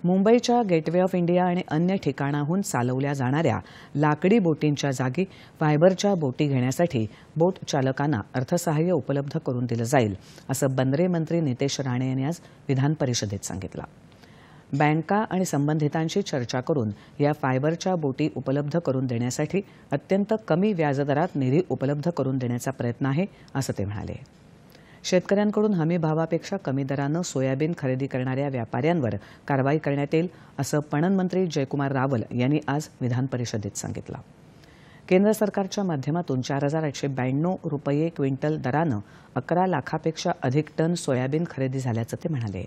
मुंबईच्या gateway of India आणि अन्य ठिकाणाहून चालवल्या जाणाऱ्या लाकडी बोटींच्या जागी फायबरच्या बोटी घेण्यासाठी बोट चालकांना अर्थसहाय्य उपलब्ध करून दिलं जाईल, असं बंदरे मंत्री नितेश राणे यांनी आज विधान परिषदेत सांगितलं. बँका आणि संबंधितांशी चर्चा करून या फायबरच्या बोटी उपलब्ध करून देण्यासाठी अत्यंत कमी व्याजदरात निधी उपलब्ध करून देण्याचा प्रयत्न आहे, असं ते म्हणाले. शेतकऱ्यांकडून हमी भावापेक्षा कमी दरानं सोयाबीन खरेदी करणाऱ्या व्यापाऱ्यांवर कारवाई करण्यात येईल, असं पणन मंत्री जयकुमार रावल यांनी आज विधान परिषदेत सांगितलं. केंद्र सरकारच्या माध्यमातून 4,892 रुपये क्विंटल दरानं 11 लाखापेक्षा अधिक टन सोयाबीन खरेदी झाल्याचं ते म्हणाले.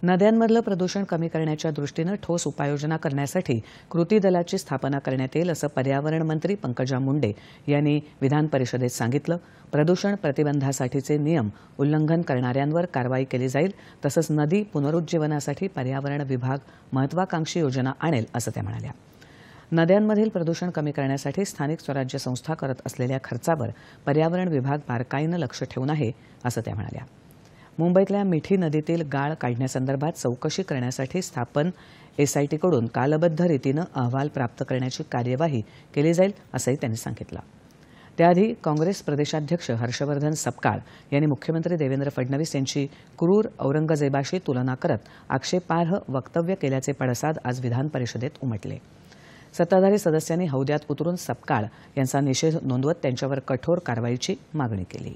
नद्यांमधलं प्रदूषण कमी करण्याच्या दृष्टीनं ठोस उपाययोजना करण्यासाठी कृती दलाची स्थापना करण्यात येईल, असं पर्यावरण मंत्री पंकजा मुंडे यांनी विधान परिषदेत सांगितलं. प्रदूषण प्रतिबंधासाठीचे नियम उल्लंघन करणाऱ्यांवर कारवाई केली जाईल, तसंच नदी पुनरुज्जीवनासाठी पर्यावरण विभाग महत्वाकांक्षी योजना आणेल, असं त्या म्हणाल्या. नद्यांमधील प्रदूषण कमी करण्यासाठी स्थानिक स्वराज्य संस्था करत असलेल्या खर्चावर पर्यावरण विभाग बारकाईनं लक्ष ठेवून आहे, असं त्या म्हणाल्या. मुंबईतल्या मिठी नदीतील गाळ काढण्यासंदर्भात चौकशी करण्यासाठी स्थापन एसआयटीकडून कालबद्ध रीतीनं अहवाल प्राप्त करण्याची कार्यवाही केली जाईल, असंही त्यांनी सांगितलं. त्याआधी काँग्रेस प्रदेशाध्यक्ष हर्षवर्धन सपकाळ यांनी मुख्यमंत्री देवेंद्र फडणवीस यांची क्रूर औरंगजेबाशी तुलना करत आक्षेपार्ह वक्तव्य केल्याचे पडसाद आज विधान परिषदेत उमटले. सत्ताधारी सदस्यांनी हौद्यात उतरून सपकाळ यांचा निषेध नोंदवत त्यांच्यावर कठोर कारवाईची मागणी केली.